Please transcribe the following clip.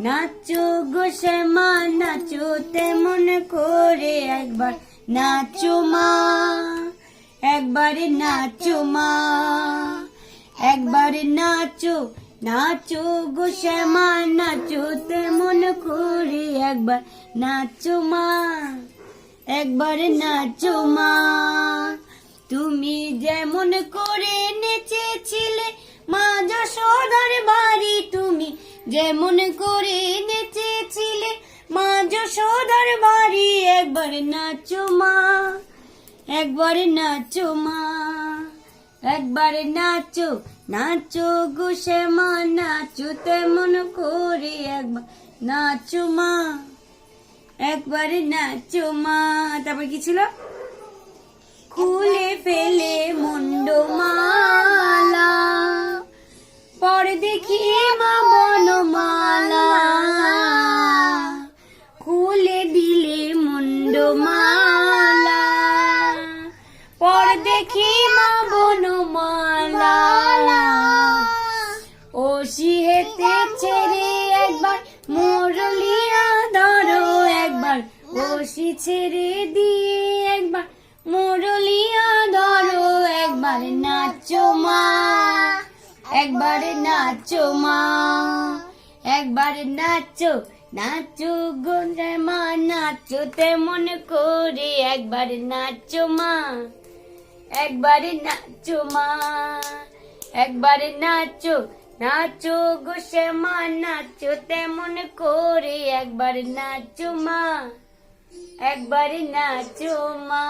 নাচো গো শ্যামা নাচো তেমন করে, একবার নাচো মা, একবারে নাচো মা, একবারে নাচো, নাচো গো শ্যামা নাচো তেমন করে, একবার নাচো মা, একবারে নাচো মা। তুমি যেমন করে নেচেছিলে মা যশোদার বাড়ি, তুমি যেমন করে নেচেছিলে মা যশোদার বাড়ি, একবারে নাচো মা, একবারে নাচো মা, একবারে নাচো, নাচো গো শ্যামা নাচো তেমন করে, একবার নাচো মা, একবারে নাচো মা। তারপর কি ছিল? খুলে ফেলে মুন্ডমালা, পরে দেখি মা বনমালা, খুলে দিলে মুন্ডমালা, পরে দেখি মা বনমালা, ও শিহেতে ছেড়ে একবার মুরলিয়া ধরো, একবার ওশি ছেড়ে দিয়ে একবার মুরলিয়া ধরো, একবার নাচো মা, একবারে নাচো মা, একবারে নাচো, নাচো গো শ্যামা নাচো তেমন করে, একবারে নাচো মা, একবারে নাচো মা, একবারে নাচো, নাচো গো শ্যামা নাচো তেমন করে, একবারে নাচো মা, একবারে নাচো মা।